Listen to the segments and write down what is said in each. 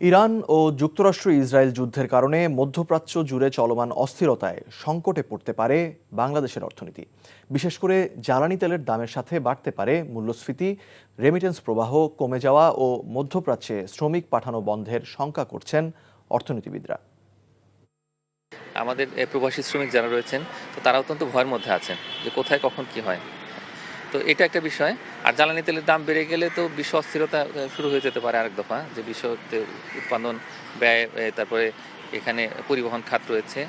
Iran ও যুক্তরাষ্ট্র Israel যুদ্ধের কারণে মধ্যপ্রাচ্য জুড়ে চলমান অস্থিরতায় সংকটে পড়তে পারে বাংলাদেশের অর্থনীতি। বিশেষ করে জ্বালানি তেলের দামের সাথে বাড়তে পারে মূল্যস্ফীতি, রেমিটেন্স প্রবাহ কমে যাওয়া ও মধ্যপ্রাচ্যে শ্রমিক পাঠানো বন্ধের শঙ্কা করছেন অর্থনীতিবিদরা। আমাদের প্রবাসী শ্রমিক যারা রয়েছেন, তো তারা অত্যন্ত ভয়ের মধ্যে আছেন যে কোথায় কখন কি হয়। তো এটা একটা বিষয়। আর জ্বালানি তেলের দাম বেড়ে গেলে তো বিশ্ব অস্থিরতা শুরু হয়ে যেতে পারে আরেক দফা, যে বিশ্বতে উৎপাদন ব্যয়, তারপরে এখানে পরিবহন খাত রয়েছে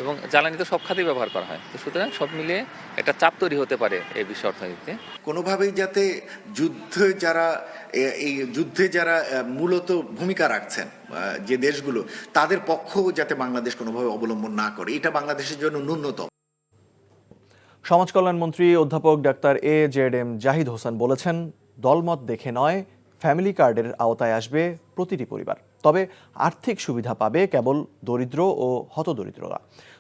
এবং জ্বালানি তো সব খাতেই ব্যবহার করা হয়। তো সুতরাং সব মিলিয়ে একটা চাপ তৈরি হতে পারে এই বিশ্ব অর্থনীতিতে। কোনোভাবেই যাতে এই যুদ্ধে যারা মূলত ভূমিকা রাখছেন যে দেশগুলো, তাদের পক্ষও যাতে বাংলাদেশ কোনোভাবে অবলম্বন না করে, এটা বাংলাদেশের জন্য ন্যূনতম। সমাজ কল্যাণমন্ত্রী অধ্যাপক ডাক্তার AJM জাহিদ হোসেন বলেছেন, দলমত দেখে নয়, ফ্যামিলি কার্ডের আওতায় আসবে প্রতিটি পরিবার। তবে আর্থিক সুবিধা পাবে কেবল দরিদ্র ও হতদরিদ্ররা।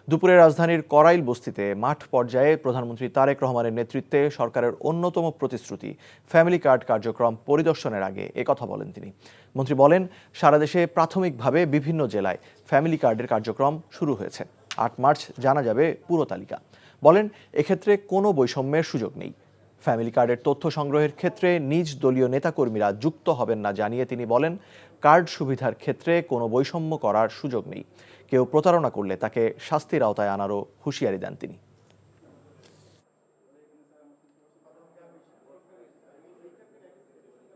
দুপুরে রাজধানীর করাইল বস্তিতে মাঠ পর্যায়ে প্রধানমন্ত্রী তারেক রহমানের নেতৃত্বে সরকারের অন্যতম প্রতিশ্রুতি ফ্যামিলি কার্ড কার্যক্রম পরিদর্শনের আগে একথা বলেন তিনি। মন্ত্রী বলেন, সারা দেশে প্রাথমিকভাবে বিভিন্ন জেলায় ফ্যামিলি কার্ডের কার্যক্রম শুরু হয়েছে। 8 মার্চ জানা যাবে পুরো তালিকা। বলেন, এক্ষেত্রে কোনো বৈষম্যের সুযোগ নেই। ফ্যামিলি কার্ডের তথ্য সংগ্রহের ক্ষেত্রে নিজ দলীয় নেতাকর্মীরা যুক্ত হবেন না জানিয়ে তিনি বলেন, কার্ড সুবিধার ক্ষেত্রে কোনো বৈষম্য করার সুযোগ নেই। কেউ প্রতারণা করলে তাকে শাস্তির আওতায় আনারও হুঁশিয়ারি দেন তিনি।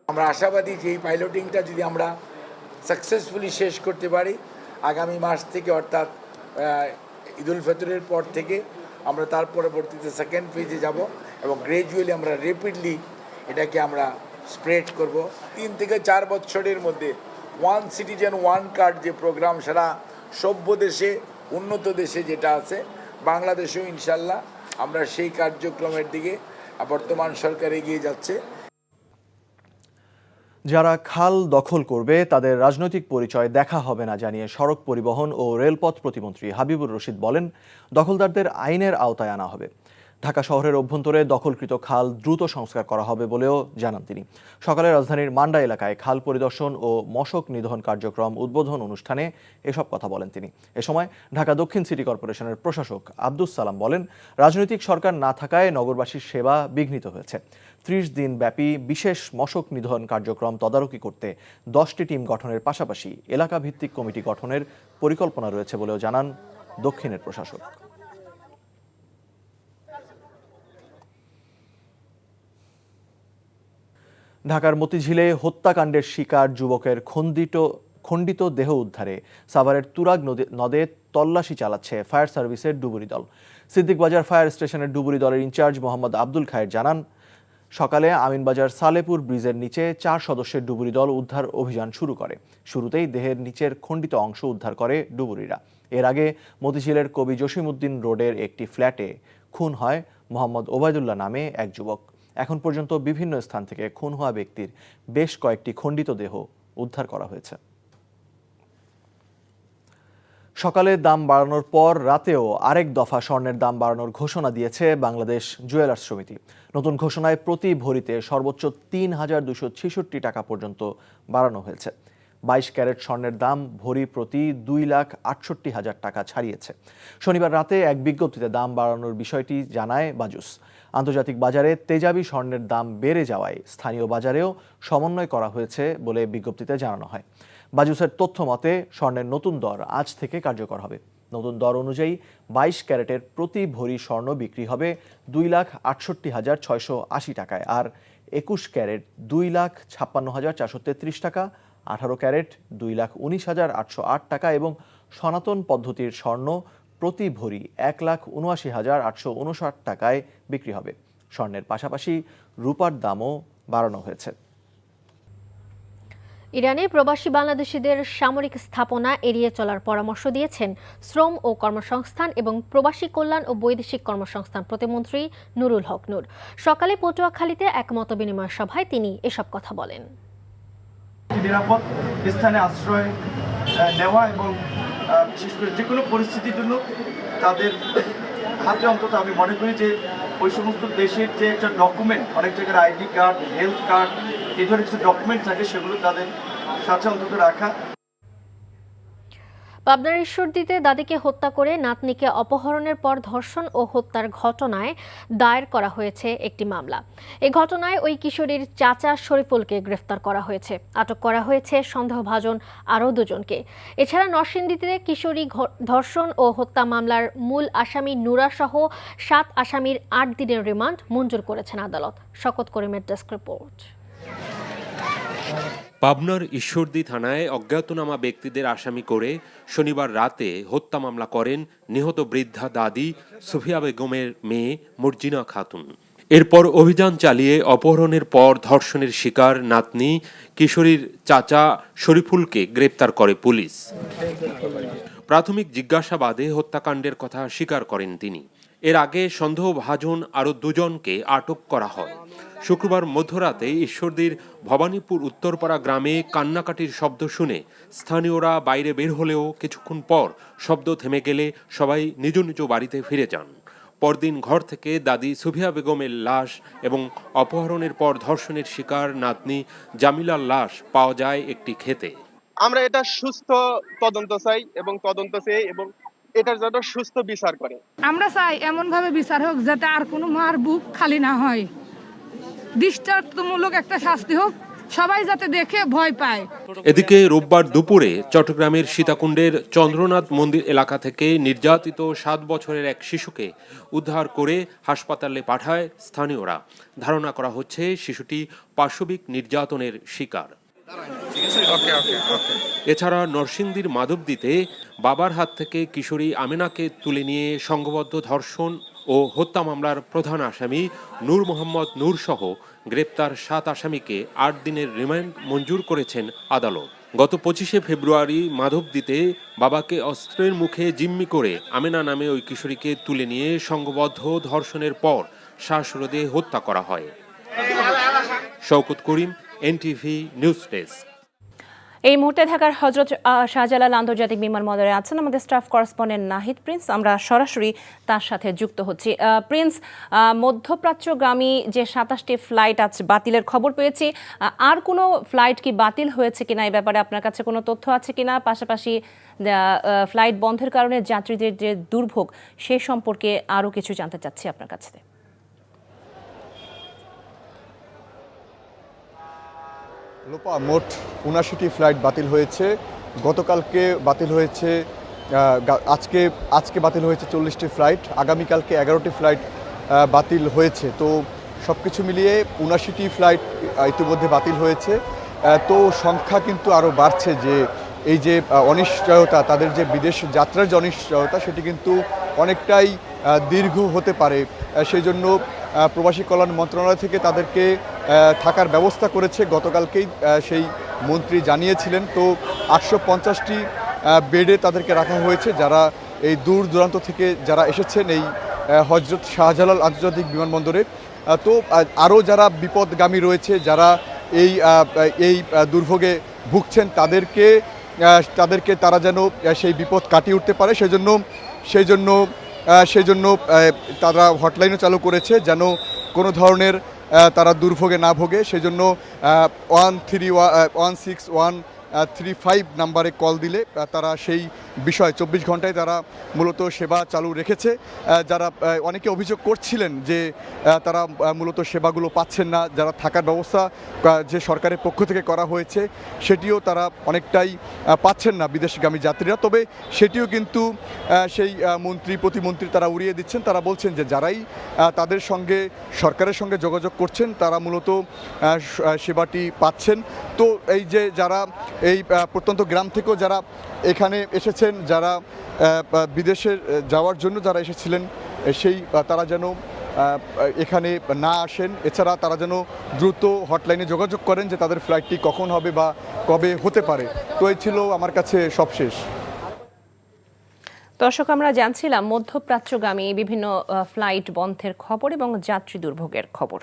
আমরা আশাবাদী যে এই পাইলটিংটা যদি আমরা সাকসেসফুলি শেষ করতে পারি, আগামী মাস থেকে অর্থাৎ ঈদুল ফিতরের পর থেকে আমরা তার পরবর্তীতে সেকেন্ড ফেজে যাব এবং গ্র্যাজুয়ালি আমরা র্যাপিডলি এটাকে আমরা স্প্রেড করব। 3 থেকে 4 বছরের মধ্যে ওয়ান সিটিজেন ওয়ান কার্ড যে প্রোগ্রাম সারা সভ্য দেশে, উন্নত দেশে যেটা আছে, বাংলাদেশেও ইনশাল্লাহ আমরা সেই কার্যক্রমের দিকে বর্তমান সরকার এগিয়ে যাচ্ছে। যারা খাল দখল করবে তাদের রাজনৈতিক পরিচয় দেখা হবে না জানিয়ে সড়ক পরিবহন ও রেলপথ প্রতিমন্ত্রী হাবিবুর রশিদ বলেন, দখলদারদের আইনের আওতায় আনা হবে। ঢাকা শহরের অভ্যন্তরে দখলকৃত খাল দ্রুত সংস্কার করা হবে বলেও জানান তিনি। সকালে রাজধানীর মান্ডা এলাকায় খাল পরিদর্শন ও মশক নিধন কার্যক্রম উদ্বোধন অনুষ্ঠানে এসব কথা বলেন তিনি। এ সময় ঢাকা দক্ষিণ সিটি কর্পোরেশনের প্রশাসক আব্দুস সালাম বলেন, রাজনৈতিক সরকার না থাকায় নগরবাসীর সেবা বিঘ্নিত হয়েছে। 30 দিন ব্যাপী বিশেষ মশক নিধন কার্যক্রম তদারকি করতে 10টি টিম গঠনের পাশাপাশি এলাকা ভিত্তিক কমিটি গঠনের পরিকল্পনা রয়েছে বলেও জানান দক্ষিণের প্রশাসক। ঢাকার মতিঝিলে হত্যাকাণ্ডের শিকার যুবকের খণ্ডিত দেহ উদ্ধারে সাভারের তুরাগ নদে তল্লাশি চালাচ্ছে ফায়ার সার্ভিসের ডুবুরি দল। সিদ্দিকবাজার ফায়ার স্টেশনের ডুবুরি দলের ইনচার্জ মোহাম্মদ আব্দুল খায়ের জানান, সকালে আমিনবাজার সালেপুর ব্রিজের নিচে 4 সদস্যের ডুবুরি দল উদ্ধার অভিযান শুরু করে। শুরুতেই দেহের নিচের খণ্ডিত অংশ উদ্ধার করে ডুবুরিরা। এর আগে মতিঝিলের কবি জসিমউদ্দিন রোডের একটি ফ্ল্যাটে খুন হয় মোহাম্মদ ওবায়দুল্লাহ নামে এক যুবক। এখন পর্যন্ত বিভিন্ন স্থান থেকে খুন হওয়া ব্যক্তির বেশ কয়েকটি খণ্ডিত দেহ উদ্ধার করা হয়েছে। সকালে দাম বাড়ানোর পর রাতেও আরেক দফা স্বর্ণের দাম বাড়ানোর ঘোষণা দিয়েছে বাংলাদেশ জুয়েলার্স সমিতি। নতুন ঘোষণায় প্রতি ভরিতে সর্বোচ্চ ৩,266 টাকা পর্যন্ত বাড়ানো হয়েছে। 22 ক্যারেট স্বর্ণের দাম ভরি প্রতি 2,68,000 টাকা ছাড়িয়েছে। শনিবার রাতে এক বিজ্ঞপ্তিতে দাম বাড়ানোর বিষয়টি জানায় বাজুস। আন্তর্জাতিক বাজারে তেজাবি স্বর্ণের দাম বেড়ে যাওয়ায় স্থানীয় বাজারেও সমন্বয় করা হয়েছে বলে বিজ্ঞপ্তিতে জানানো হয়। বাজুসের তথ্য মতে স্বর্ণের নতুন দর আজ থেকে কার্যকর হবে। নতুন দর অনুযায়ী 22 ক্যারেটের প্রতি ভরি স্বর্ণ বিক্রি হবে 2,68,680 টাকায়, আর 21 ক্যারেট 2,56,433 টাকা, 18 ক্যারেট 2,19,808 টাকা এবং সনাতন পদ্ধতির স্বর্ণ প্রতি ভরি 1,79,859 টাকায় বিক্রি হবে। স্বর্ণের পাশাপাশি রূপার দামও বাড়ানো হয়েছে। ইরানে প্রবাসী বাংলাদেশিদের সামরিক স্থাপনা এড়িয়ে চলার পরামর্শ দিয়েছেন শ্রম ও কর্মসংস্থান এবং প্রবাসী কল্যাণ ও বৈদেশিক কর্মসংস্থান প্রতিমন্ত্রী নুরুল হক নূর। সকালে পটুয়াখালীতে এক মতবিনিময় সভায় তিনি এসব কথা বলেন। নিরাপদ স্থানে আশ্রয় নেওয়া এবং বিশেষ করে যে কোনো পরিস্থিতির জন্য তাদের হাতে অন্তত আমি মনে করি যে ওই সমস্ত দেশের যে একটা ডকুমেন্ট, অনেক জায়গার আইডি কার্ড, হেলথ কার্ড, এই ধরনের কিছু ডকুমেন্ট থাকে, সেগুলো তাদের সাথে অন্তত রাখা। পাবনার ঈশ্বরদীতে দাদিকে হত্যা করে নাতনিকে অপহরণের পর ধর্ষণ ও হত্যার ঘটনায় দায়ের করা হয়েছে একটি মামলা। এই ঘটনায় ওই কিশোরীর চাচা শরীফুলকে গ্রেফতার করা হয়েছে। আটক করা হয়েছে সন্দেহভাজন আরও দুজনকে। এছাড়া নরসিংদীতে কিশোরী ধর্ষণ ও হত্যা মামলার মূল আসামি নুরা সহ 7 আসামির 8 দিনের রিমান্ড মঞ্জুর করেছেন আদালত। শকত করিমের ডেস্ক রিপোর্ট। পাবনার ঈশ্বরদী থানায় অজ্ঞাতনামা ব্যক্তিদের আসামি করে শনিবার রাতে হত্যা মামলা করেন নিহত বৃদ্ধা দাদি সুফিয়া বেগমের মেয়ে মর্জিনা খাতুন। এরপর অভিযান চালিয়ে অপহরণের পর ধর্ষণের শিকার নাতনি কিশোরীর চাচা শরীফুলকে গ্রেপ্তার করে পুলিশ। প্রাথমিক জিজ্ঞাসাবাদে হত্যাকাণ্ডের কথা স্বীকার করেন তিনি। এর আগে সন্দেহভাজন আরও দুজনকে আটক করা হয়। শুক্রবার মধ্যরাতে ঈশ্বরদীর ভবানীপুর উত্তরপাড়া গ্রামে কান্নাকাটির শব্দ শুনে স্থানীয়রা বাইরে বের হলেও কিছুক্ষণ পর শব্দ থেমে গেলে সবাই নিজ নিজ বাড়িতে ফিরে যান। পরদিন ঘর থেকে দাদি সুফিয়া বেগমের লাশ এবং অপহরণের পর ধর্ষণের শিকার নাতনি জামিলার লাশ পাওয়া যায় একটি ক্ষেতে। আমরা এটা সুস্থ তদন্ত চাই এবং তদন্ত চেয়ে এবং এটার জন্য সুস্থ বিচার করে। আমরা চাই এমন ভাবে বিচার হোক যাতে আর কোনো মার বুক খালি না হয়, দৃষ্টান্তমূলক একটা শাস্তি হোক, সবাই যাতে দেখে ভয় পায়। এদিকে রোববার দুপুরে চট্টগ্রামের সীতাকুণ্ডের চন্দ্রনাথ মন্দির এলাকা থেকে নির্যাতিত 7 বছরের এক শিশুকে উদ্ধার করে হাসপাতালে পাঠায় স্থানীয়রা। ধারণা করা হচ্ছে শিশুটি পাশবিক নির্যাতনের শিকার। এছাড়া নরসিংদীর মাধবদীতে বাবার হাত থেকে কিশোরী আমেনাকে তুলে নিয়ে সংঘবদ্ধ ধর্ষণ ও হত্যা মামলার প্রধান আসামি নূর মোহাম্মদ নূর সহ গ্রেপ্তার 7 আসামিকে 8 দিনের রিমান্ড মঞ্জুর করেছেন আদালত। গত 25শে ফেব্রুয়ারি মাধবদীতে বাবাকে অস্ত্রের মুখে জিম্মি করে আমেনা নামে ওই কিশোরীকে তুলে নিয়ে সংঘবদ্ধ ধর্ষণের পর শ্বাসরোধে হত্যা করা হয়। শওকত করিম, এনটিভি নিউজ ডেস্ক। এই মুহূর্তে ঢাকার হযরত শাহজালাল আন্তর্জাতিক বিমানবন্দরে আছেন আমাদের স্টাফ করেসপন্ডেন্ট নাহিদ প্রিন্স। আমরা সরাসরি তার সাথে যুক্ত হচ্ছি। প্রিন্স, মধ্যপ্রাচ্যগামী যে 27টি ফ্লাইট আজ বাতিলের খবর পেয়েছি, আর কোনো ফ্লাইট কি বাতিল হয়েছে কিনা এই ব্যাপারে আপনার কাছে কোনো তথ্য আছে কিনা? পাশাপাশি ফ্লাইট বন্ধের কারণে যাত্রীদের যে দুর্ভোগ সে সম্পর্কে আরও কিছু জানতে চাচ্ছি আপনার কাছে। লোপা, মোট 79টি ফ্লাইট বাতিল হয়েছে। গতকালকে বাতিল হয়েছে, আজকে বাতিল হয়েছে 40টি ফ্লাইট। আগামীকালকে 11টি ফ্লাইট বাতিল হয়েছে। তো সব কিছু মিলিয়ে 79টি ফ্লাইট ইতিমধ্যে বাতিল হয়েছে। তো সংখ্যা কিন্তু আরও বাড়ছে। যে এই যে অনিশ্চয়তা, তাদের যে বিদেশ যাত্রার যে অনিশ্চয়তা, সেটি কিন্তু অনেকটাই দীর্ঘ হতে পারে। সেই জন্য প্রবাসী কল্যাণ মন্ত্রণালয় থেকে তাদেরকে থাকার ব্যবস্থা করেছে। গতকালকেই সেই মন্ত্রী জানিয়েছিলেন। তো 850টি বেডে তাদেরকে রাখা হয়েছে, যারা এই দূর দূরান্ত থেকে যারা এসেছেন এই হযরত শাহজালাল আন্তর্জাতিক বিমানবন্দরে। তো আরও যারা বিপদগামী রয়েছে, যারা এই দুর্ভোগে ভুগছেন, তাদেরকে তারা যেন সেই বিপদ কাটিয়ে উঠতে পারে, সেই জন্য তারা হটলাইনও চালু করেছে, যেন কোনো ধরনের তারা দুর্ভোগে না ভোগে। সেজন্য 16135 নাম্বারে কল দিলে তারা সেই বিষয় 24 ঘন্টায় তারা মূলত সেবা চালু রেখেছে। যারা অনেকে অভিযোগ করছিলেন যে তারা মূলত সেবাগুলো পাচ্ছেন না, যারা থাকার ব্যবস্থা যে সরকারের পক্ষ থেকে করা হয়েছে সেটিও তারা অনেকটাই পাচ্ছেন না বিদেশগামী যাত্রীরা। তবে সেটিও কিন্তু সেই প্রতিমন্ত্রী তারা উড়িয়ে দিচ্ছেন। তারা বলছেন যে যারাই তাদের সঙ্গে সরকারের সঙ্গে যোগাযোগ করছেন তারা মূলত সেবাটি পাচ্ছেন। তো এই যে যারা এই প্রত্যন্ত গ্রাম থেকেও যারা এখানে এসেছেন, যারা বিদেশে যাওয়ার জন্য যারা এসেছিলেন, তারা যেন এখানে না আসেন। এছাড়া তারা যেন দ্রুত হটলাইনে যোগাযোগ করেন যে তাদের ফ্লাইটটি কখন হবে বা কবে হতে পারে। তো এই ছিল আমার কাছে সবশেষ। দর্শক, আমরা জানছিলাম মধ্যপ্রাচ্যগামী বিভিন্ন ফ্লাইট বন্ধের খবর এবং যাত্রী দুর্ভোগের খবর।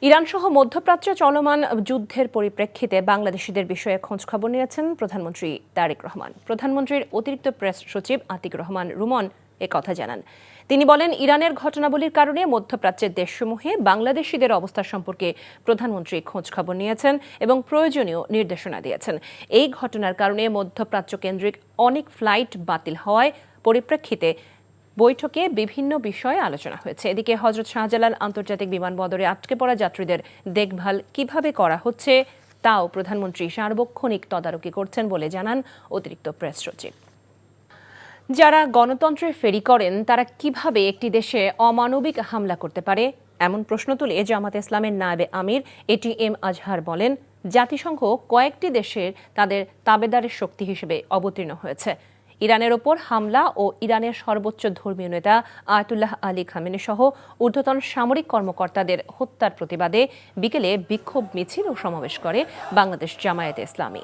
ইরান সহ মধ্যপ্রাচ্যে চলমান যুদ্ধের পরিপ্রেক্ষিতে বাংলাদেশিদের বিষয়ে খোঁজ খবর নিয়েছেন প্রধানমন্ত্রী তারেক রহমান। প্রধানমন্ত্রীর অতিরিক্ত প্রেস সচিব আতিক রহমান রুমন একথা জানান। তিনি বলেন, ইরানের ঘটনাবলীর কারণে মধ্যপ্রাচ্যের দেশসমূহে বাংলাদেশিদের অবস্থা সম্পর্কে প্রধানমন্ত্রী খোঁজখবর নিয়েছেন এবং প্রয়োজনীয় নির্দেশনা দিয়েছেন। এই ঘটনার কারণে মধ্যপ্রাচ্য কেন্দ্রিক অনেক ফ্লাইট বাতিল হওয়ায় পরিপ্রেক্ষিতে বৈঠকে বিভিন্ন বিষয়ে আলোচনা হয়েছে। এদিকে হযরত শাহজালাল আন্তর্জাতিক বিমানবন্দরে আটকে পড়া যাত্রীদের দেখভাল কিভাবে করা হচ্ছে তাও প্রধানমন্ত্রী সার্বক্ষণিক তদারকি করছেন বলে জানান অতিরিক্ত প্রেস সচিব। যারা গণতন্ত্রে ফেরি করেন তারা কিভাবে একটি দেশে অমানবিক হামলা করতে পারে, এমন প্রশ্ন তুলে জামাতে ইসলামের নায়েবে আমির ATM আজহার বলেন, জাতিসংঘ কয়েকটি দেশের তাদের তাবেদারের শক্তি হিসেবে অবতীর্ণ হয়েছে। ইরানের ওপর হামলা ও ইরানের সর্বোচ্চ ধর্মীয় নেতা আয়াতুল্লাহ আলী খামেনি সহ ঊর্ধ্বতন সামরিক কর্মকর্তাদের হত্যার প্রতিবাদে বিকেলে বিক্ষোভ মিছিল ও সমাবেশ করে বাংলাদেশ জামায়াতে ইসলামী।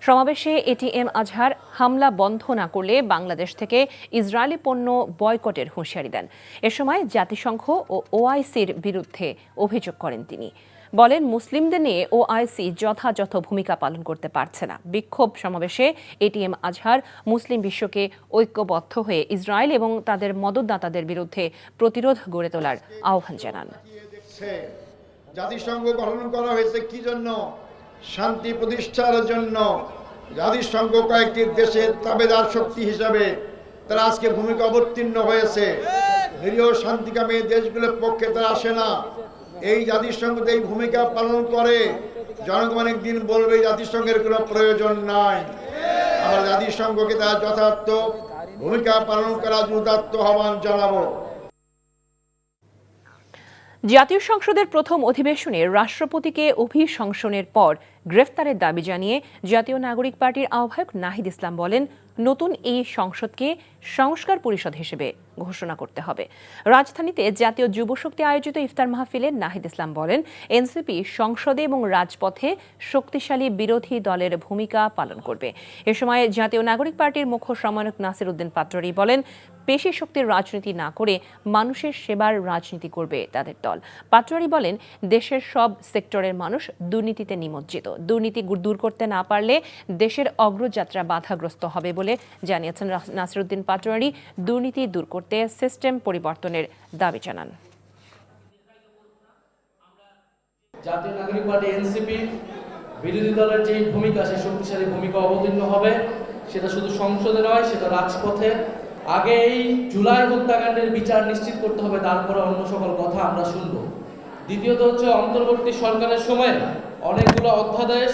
সমাবেশে ATM আজহার হামলা বন্ধ না করলে বাংলাদেশ থেকে ইসরায়েলি পণ্য বয়কটের হুঁশিয়ারি দেন। এ সময় জাতিসংঘ ও OICর বিরুদ্ধে অভিযোগ করেন তিনি। বলেন, মুসলিমদের নিয়ে OIC যথাযথ ভূমিকা পালন করতে পারছে না। বিক্ষোভ সমাবেশে ATM আজহার মুসলিম বিশ্বকে ঐক্যবদ্ধ হয়ে ইসরায়েল এবং তাদের মদতদাতাদের বিরুদ্ধে প্রতিরোধ গড়ে তোলার আহ্বান জানান। জাতিসংঘ গঠন করা হয়েছে কি জন্য? শান্তি প্রতিষ্ঠার জন্য। জাতিসংঘ কয়েকটি দেশের তাবেদার শক্তি হিসাবে তারা আজকে ভূমিকা অবতীর্ণ হয়েছে। নিরীহ শান্তিকামী দেশগুলোর পক্ষে তারা আসে না। এই জাতিসংঘ এই ভূমিকা পালন করে। জনগণ একদিন বলবে জাতিসংঘের কোনো প্রয়োজন নাই। আমরা জাতিসংঘকে তার যথার্থ ভূমিকা পালন করার উদাত্ত আহ্বান জানাবো। জাতীয় সংসদের প্রথম অধিবেশনে রাষ্ট্রপতিকে অভিশংসনের পর গ্রেফতারের দাবি জানিয়ে জাতীয় নাগরিক পার্টির আহ্বায়ক নাহিদ ইসলাম বলেন, নতুন এই সংসদকে সংস্কার পরিষদ হিসেবে ঘোষণা করতে হবে। রাজধানীতে জাতীয় যুবশক্তি আয়োজিত ইফতার মাহফিলে নাহিদ ইসলাম বলেন, এনসিপি সংসদে এবং রাজপথে শক্তিশালী বিরোধী দলের ভূমিকা পালন করবে। এ সময় জাতীয় নাগরিক পার্টির মুখ্য সমন্বয়ক নাসির উদ্দিন পাটোয়ারী বলেন, পেশি শক্তির রাজনীতি না করে মানুষের সেবার রাজনীতি করবে তাদের দল। পাটোয়ারী বলেন, দেশের সব সেক্টরের মানুষ দুর্নীতিতে নিমজ্জিত। দুর্নীতি দূর করতে না পারলে দেশের অগ্রযাত্রা বাধাগ্রস্ত হবে বলে জানিয়েছেন নাসির উদ্দিন পাটোয়ারী। দুর্নীতি দূর করতে সিস্টেম পরিবর্তনের দাবি জানান। জাতীয় নাগরিক পার্টি এনসিপি বিরোধী দলের যে ভূমিকা, সেই শক্তিশালী ভূমিকা অবতীর্ণ হবে। সেটা শুধু সংসদে নয়, সেটা রাজপথে। আগে এই জুলাই হত্যাকাণ্ডের বিচার নিশ্চিত করতে হবে, তারপরে অন্য সকল কথা আমরা শুনবো। দ্বিতীয়ত হচ্ছে, অন্তর্বর্তী সরকারের সময় অনেকগুলো অধ্যাদেশ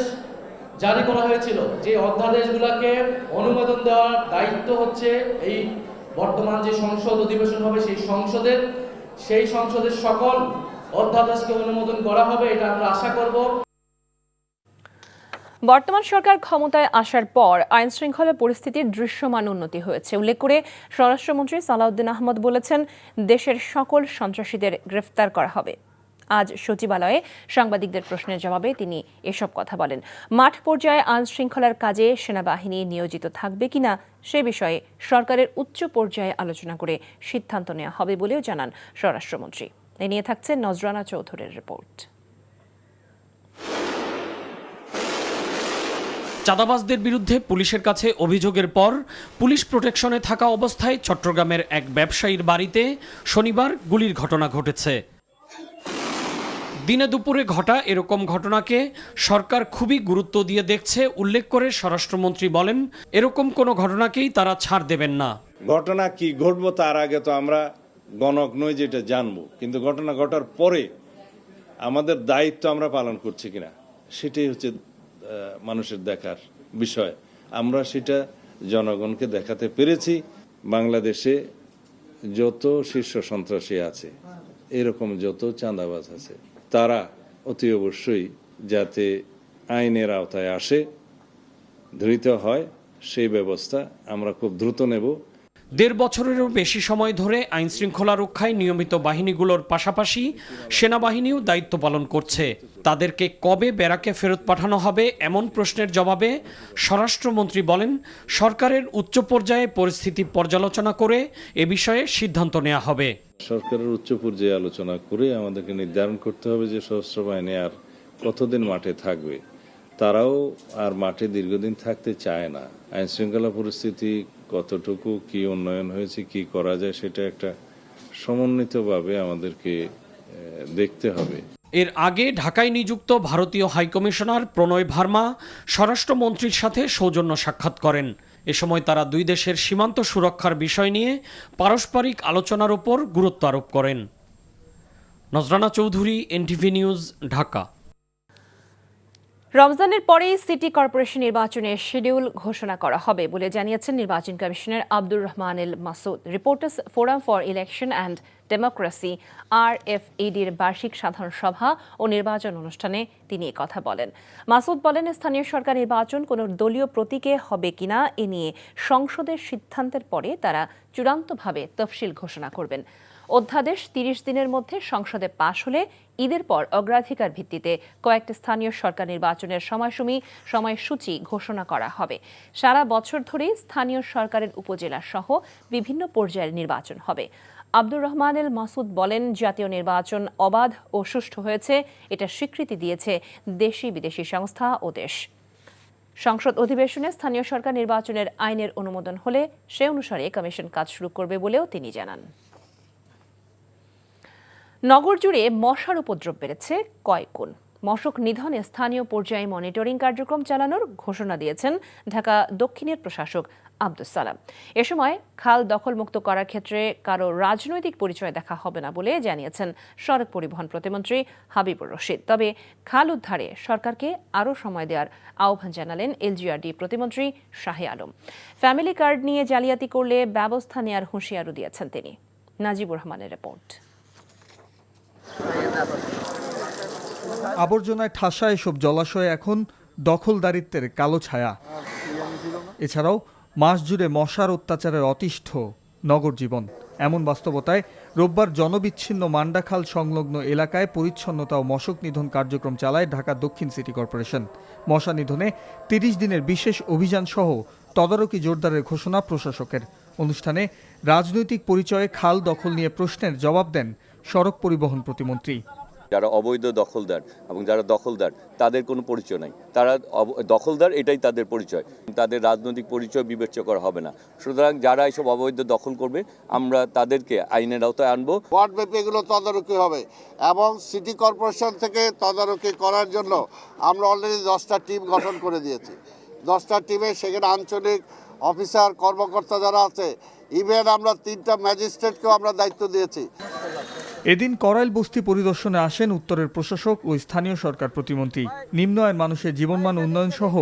জারি করা হয়েছিল। যে অধ্যাদেশগুলোকে অনুমোদন দেওয়ার দায়িত্ব হচ্ছে এই বর্তমান যে সংসদ অধিবেশন হবে সেই সংসদের সকল অধ্যাদেশকে অনুমোদন করা হবে, এটা আমরা আশা করব। বর্তমান সরকার ক্ষমতায় আসার পর আইন শৃঙ্খলা পরিস্থিতির দৃশ্যমান উন্নতি হয়েছে উল্লেখ করে স্বরাষ্ট্রমন্ত্রী সালাউদ্দিন আহমদ বলেছেন, দেশের সকল সন্ত্রাসীদের গ্রেফতার করা হবে। আজ সচিবালয়ে সাংবাদিকদের প্রশ্নের জবাবে তিনি এসব কথা বলেন। মাঠ পর্যায়ে আইন শৃঙ্খলার কাজে সেনাবাহিনী নিয়োজিত থাকবে কিনা সে বিষয়ে সরকারের উচ্চ পর্যায়ে আলোচনা করে সিদ্ধান্ত নেওয়া হবে বলেও জানান স্বরাষ্ট্রমন্ত্রী। এ নিয়ে থাকছে নজরানা চৌধুরীর রিপোর্ট। চাঁদাবাজদের বিরুদ্ধে পুলিশের কাছে অভিযোগের পর পুলিশ প্রোটেকশনে থাকা অবস্থায় চট্টগ্রামের এক ব্যবসায়ীর বাড়িতে শনিবার গুলির ঘটনা ঘটেছে। দিনে দুপুরে ঘটা এরকম ঘটনাকে সরকার খুবই গুরুত্ব দিয়ে দেখছে উল্লেখ করে স্বরাষ্ট্রমন্ত্রী বলেন, এরকম কোনো ঘটনাকেই তারা ছাড় দেবেন না। ঘটনা কি ঘটবো তার আগে তো আমরা গণক নই যেটা জানবো, কিন্তু ঘটনা ঘটার পরে আমাদের দায়িত্ব আমরা পালন করছি কিনা সেটাই হচ্ছে মানুষের দেখার বিষয়। আমরা সেটা জনগণকে দেখাতে পেরেছি। বাংলাদেশে যত শীর্ষ সন্ত্রাসী আছে, এরকম যত চাঁদাবাজ আছে, তারা অতি অবশ্যই যাতে আইনের আওতায় আসে, ধৃত হয়, সেই ব্যবস্থা আমরা খুব দ্রুত নেব। ১.৫ বছরেরও বেশি সময় ধরে আইন শৃঙ্খলা রক্ষায় নিয়মিত বাহিনীগুলোর পাশাপাশি সেনাবাহিনীও দায়িত্ব পালন করছে। তাদেরকে কবে ব্যারাকে ফেরত পাঠানো হবে এমন প্রশ্নের জবাবে স্বরাষ্ট্রমন্ত্রী বলেন, সরকারের উচ্চ পর্যায়ে পরিস্থিতি পর্যালোচনা করে এ বিষয়ে সিদ্ধান্ত নেওয়া হবে। সরকারের উচ্চ পর্যায়ে আলোচনা করে আমাদেরকে নির্ধারণ করতে হবে যে সশস্ত্র বাহিনী আর কতদিন মাঠে থাকবে। তারাও আর মাঠে দীর্ঘদিন থাকতে চায় না। আইন শৃঙ্খলা পরিস্থিতি কতটুকু কি উন্নয়ন হয়েছে, কি করা যায়, সেটা একটা সমন্বিতভাবে আমাদেরকে দেখতে হবে। এর আগে ঢাকায় নিযুক্ত ভারতীয় হাইকমিশনার প্রণয় ভার্মা স্বরাষ্ট্রমন্ত্রীর সাথে সৌজন্য সাক্ষাৎ করেন। এ সময় তারা দুই দেশের সীমান্ত সুরক্ষার বিষয় নিয়ে পারস্পরিক আলোচনার উপর গুরুত্ব আরোপ করেন। নজরানা চৌধুরী, এনটিভি নিউজ, ঢাকা। রমজানের পরেই সিটি কর্পোরেশন নির্বাচনের শিডিউল ঘোষণা করা হবে বলে জানিয়েছেন নির্বাচন commissioner Abdur Rahman El Masud. Reporters forum for election and democracy RFEDর বার্ষিক সাধারণ সভা ও নির্বাচন অনুষ্ঠানে তিনি কথা বলেন। মাসুদ বলেন, স্থানীয় সরকার নির্বাচন কোনো দলীয় প্রতীকে হবে কিনা এ নিয়ে সংসদের সিদ্ধান্তের পরে তারা চূড়ান্তভাবে তফসিল ঘোষণা করবেন। অধ্যাদেশ 30 দিনের মধ্যে সংসদে পাশ হলে ঈদের পর অগ্রাধিকার ভিত্তিতে কয়েকটি স্থানীয় সরকার নির্বাচনের সময়সূচি ঘোষণা করা হবে। সারা বছর ধরেই স্থানীয় সরকারের উপজেলা সহ বিভিন্ন পর্যায়ের নির্বাচন হবে। আব্দুর রহমান এল মাসুদ বলেন, জাতীয় নির্বাচন অবাধ ও সুষ্ঠু হয়েছে, এটা স্বীকৃতি দিয়েছে দেশি বিদেশি সংস্থা ও দেশ। সংসদ অধিবেশনে স্থানীয় সরকার নির্বাচনের আইনের অনুমোদন হলে সে অনুসারে কমিশন কাজ শুরু করবে বলেও তিনি জানান। নগর জুড়ে মশার উপদ্রব বেড়েছে কয়েক গুণ। মশক নিধনে স্থানীয় পর্যায়ে মনিটরিং কার্যক্রম চালানোর ঘোষণা দিয়েছেন ঢাকা দক্ষিণের প্রশাসক আব্দুস সালাম। এ সময় খাল দখলমুক্ত করার ক্ষেত্রে কারো রাজনৈতিক পরিচয় দেখা হবে না বলে জানিয়েছেন সড়ক পরিবহন প্রতিমন্ত্রী হাবিবুর রশিদ। তবে খাল উদ্ধারে সরকারকে আরও সময় দেওয়ার আহ্বান জানালেন LGRD প্রতিমন্ত্রী শাহে আলম। ফ্যামিলি কার্ড নিয়ে জালিয়াতি করলে ব্যবস্থা নেওয়ার হুঁশিয়ারও দিয়েছেন তিনি। নাজিবুর রহমানের রিপোর্ট। আবর্জনায় ঠাসা এসব জলাশয়ে এখন দখলদারিত্বের কালো ছায়া। এছাড়াও মাস জুড়ে মশার অত্যাচারের অতিষ্ঠ নগর জীবন। এমন বাস্তবতায় রোববার জনবিচ্ছিন্ন মান্ডাখাল সংলগ্ন এলাকায় পরিচ্ছন্নতা ও মশক নিধন কার্যক্রম চালায় ঢাকা দক্ষিণ সিটি কর্পোরেশন। মশা নিধনে 30 দিনের বিশেষ অভিযান সহ তদারকি জোরদারের ঘোষণা প্রশাসকের। অনুষ্ঠানে রাজনৈতিক পরিচয়ে খাল দখল নিয়ে প্রশ্নের জবাব দেন সড়ক পরিবহন প্রতিমন্ত্রী। যারা অবৈধ দখলদার এবং যারা দখলদার তাদের কোনো পরিচয় নাই, তারা দখলদার, এটাই তাদের পরিচয়। তাদের রাজনৈতিক পরিচয় বিবেচ্য করা হবে না। সুতরাং যারা এইসব অবৈধ দখল করবে আমরা তাদেরকে আইনের আওতায় আনবো। ওয়ার্ডব্যাপী এগুলো তদারকি হবে এবং সিটি কর্পোরেশন থেকে তদারকি করার জন্য আমরা অলরেডি 10টা টিম গঠন করে দিয়েছি। 10টা টিমে সেখানে আঞ্চলিক অফিসার কর্মকর্তা যারা আছে, ইভেন আমরা 3টা ম্যাজিস্ট্রেটকেও আমরা দায়িত্ব দিয়েছি। এদিন করাইল বস্তি পরিদর্শনে আসেন উত্তরের প্রশাসক ও স্থানীয় সরকার প্রতিমন্ত্রী। নিম্ন আয়ের মানুষের জীবনমান উন্নয়ন সহ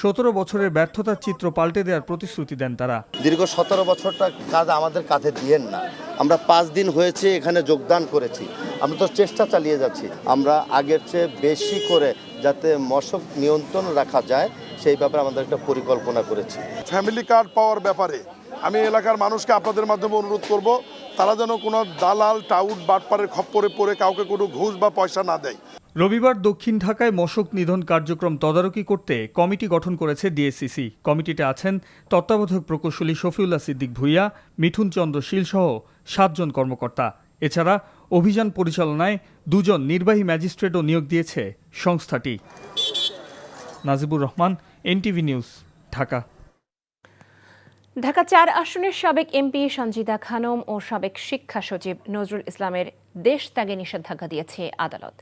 17 বছরের ব্যর্থতার চিত্র পাল্টে দেওয়ার প্রতিশ্রুতি দেন তারা। দীর্ঘ 17 বছরটা কাজ আমাদের কাঁধে দিয়েন না। আমরা 5 দিন হয়েছে এখানে যোগদান করেছি, আমরা তো চেষ্টা চালিয়ে যাচ্ছি। আমরা আগের চেয়ে বেশি করে যাতে মশক নিয়ন্ত্রণ রাখা যায় সেই ব্যাপারে আমাদের একটা পরিকল্পনা করেছি। ফ্যামিলি কার্ড পাওয়ার ব্যাপারে আমি এলাকার মানুষকে আপনাদের মাধ্যমে অনুরোধ করব, তারা যেন কোনো দালাল টাউট বাটপারের খপ্পরে পড়ে কাউকে কোনো ঘুষ বা পয়সা না দেয়। রবিবার দক্ষিণ ঢাকায় মশক নিধন কার্যক্রম তদারকি করতে কমিটি গঠন করেছে DSCC। কমিটিতে আছেন তত্ত্বাবধায়ক প্রকৌশলী শফিউল্লাহ সিদ্দিক ভুইয়া, মিঠুন চন্দ্র শীল সহ 7 জন কর্মকর্তা। এছাড়া অভিযান পরিচালনায় 2 জন নির্বাহী ম্যাজিস্ট্রেটও নিয়োগ দিয়েছে সংস্থাটি। Nazibur Rahman, NTV news, Dhaka. ঢাকা 4 আসনের সাবেক MP সঞ্জিদা খানম ও সাবেক শিক্ষা সচিব নজরুল ইসলামের দেশ ত্যাগে নিষেধাজ্ঞা দিয়েছে আদালত।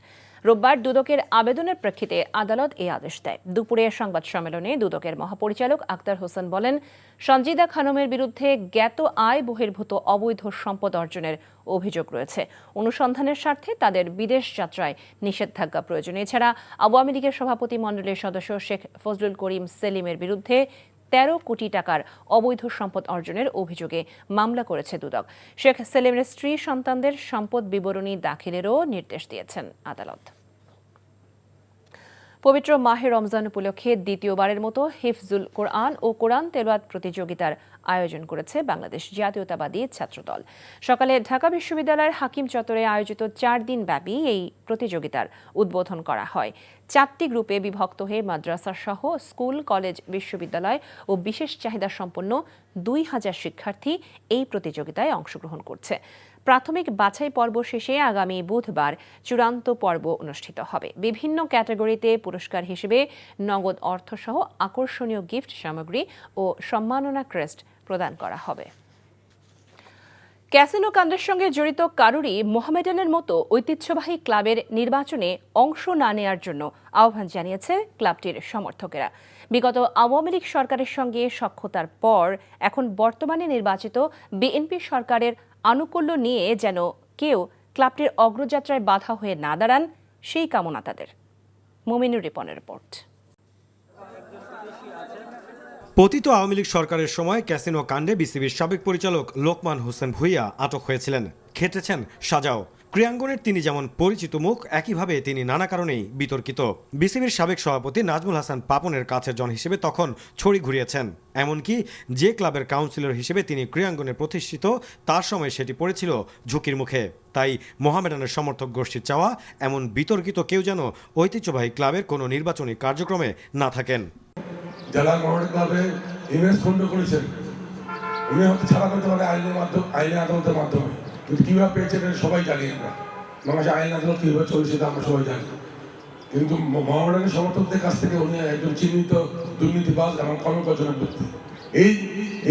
রোববার দুদকের আবেদনের প্রেক্ষিতে আদালত এই আদেশ দেয়। দুপুরে সংবাদ সম্মেলনে দুদকের মহাপরিচালক আক্তার হোসেন বলেন, সঞ্জিদা খানমের বিরুদ্ধে জ্ঞাত আয় বহির্ভূত অবৈধ সম্পদ অর্জনের অভিযোগ রয়েছে। অনুসন্ধানের স্বার্থে তাদের বিদেশ যাত্রায় নিষেধাজ্ঞা প্রয়োজন। এছাড়া আওয়ামী লীগের সভাপতি মণ্ডলীর সদস্য শেখ ফজলুল করিম সেলিমের বিরুদ্ধে 13 কোটি টাকার অবৈধ সম্পদ অর্জনের অভিযোগে মামলা করেছে দুদক। শেখ সেলিমের স্ত্রী সন্তানদের সম্পদ বিবরণী দাখিলেরও নির্দেশ দিয়েছেন আদালত। পবিত্র মাহে রমজান উপলক্ষে দ্বিতীয়বারের মতো হিফজুল কোরআন ও কোরআন তেলাওয়াত প্রতিযোগিতার আয়োজন করেছে বাংলাদেশ জাতীয়তাবাদী ছাত্রদল। সকালে ঢাকা বিশ্ববিদ্যালয়ের হাকিম চত্বরে আয়োজিত 4 দিন ব্যাপী এই প্রতিযোগিতার উদ্বোধন করা হয়। 4টি গ্রুপে বিভক্ত হয়ে মাদ্রাসা সহ স্কুল, কলেজ, বিশ্ববিদ্যালয় ও বিশেষ চাহিদা সম্পন্ন 2000 শিক্ষার্থী এই প্রতিযোগিতায় অংশগ্রহণ করছে। প্রাথমিক বাছাই পর্ব শেষে আগামী বুধবার চূড়ান্ত পর্ব অনুষ্ঠিত হবে। বিভিন্ন ক্যাটাগরিতে পুরস্কার হিসেবে নগদ অর্থসহ আকর্ষণীয় গিফট সামগ্রী ও সম্মাননা ক্রেস্ট প্রদান করা হবে। ক্যাসিনো কাণ্ডের সঙ্গে জড়িত কারোরই মোহামেডানের মতো ঐতিহ্যবাহী ক্লাবের নির্বাচনে অংশ না নেয়ার জন্য আহ্বান জানিয়েছে ক্লাবটির সমর্থকেরা। বিগত আওয়ামী লীগ সরকারের সঙ্গে সখ্যতার পর এখন বর্তমানে নির্বাচিত বিএনপি সরকারের আনুকূল্য নিয়ে যেন কেউ ক্লাবটির অগ্রযাত্রায় বাধা হয়ে না দাঁড়ান, সেই কামনা তাদের। মোমিনুর রিপনের রিপোর্ট। পতিত আওয়ামী লীগ সরকারের সময় ক্যাসিনো কাণ্ডে বিসিবির সাবেক পরিচালক লোকমান হোসেন ভূঁইয়া আটক হয়েছিলেন, খেটেছেন সাজাও। ক্রীড়াঙ্গনের তিনি যেমন পরিচিত মুখ, একইভাবে তিনি নানা কারণেই বিতর্কিত। বিসিবির সাবেক সভাপতি নাজমুল হাসান পাপনের কাছের জন হিসেবে তখন ছড়ি ঘুরিয়েছেন। এমনকি যে ক্লাবের কাউন্সিলর হিসেবে তিনি ক্রীড়াঙ্গনে প্রতিষ্ঠিত, তার সময় সেটি পড়েছিল ঝুঁকির মুখে। তাই মোহামেডানের সমর্থক গোষ্ঠীর চাওয়া এমন বিতর্কিত কেউ যেন ঐতিহ্যবাহী ক্লাবের কোনো নির্বাচনী কার্যক্রমে না থাকেন। যারা মোহামেডান ক্লাবে ইনভেস্ট ফন্ড করেছেন উনি হয়তো ছাড়া করতে পারে আইনের আদালতের মাধ্যমে, কিন্তু কীভাবে পেয়েছেন সবাই জানি আমরা। বাংলাদেশে আইন আদালত কীভাবে চলছে তা আমরা সবাই জানি। কিন্তু মোহামেডানের সমর্থকদের কাছ থেকে উনি একজন চিহ্নিত দুর্নীতিবাজ এবং কর্মকর্জনের ব্যক্তি।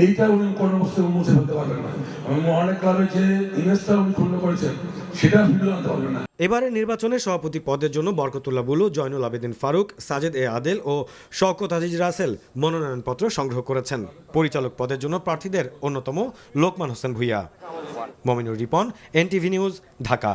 এইটা উনি কোনো বস্তু মুছে ফেলতে পারবেন না। এবং মোহামেডান ক্লাবে যে ইনভেস্টটা উনি পূর্ণ করেছেন সেটা ভিডিও আনতে পারবেন না। এবারের নির্বাচনে সভাপতি পদের জন্য বরকতুল্লাহ বুলু, জয়নুল আবেদিন ফারুক, সাজেদ এ আদেল ও শওকত আজিজ রাসেল মনোনয়নপত্র সংগ্রহ করেছেন। পরিচালক পদের জন্য প্রার্থীদের অন্যতম লোকমান হোসেন ভূঁইয়া। Mominur Ripon, NTV news, Dhaka.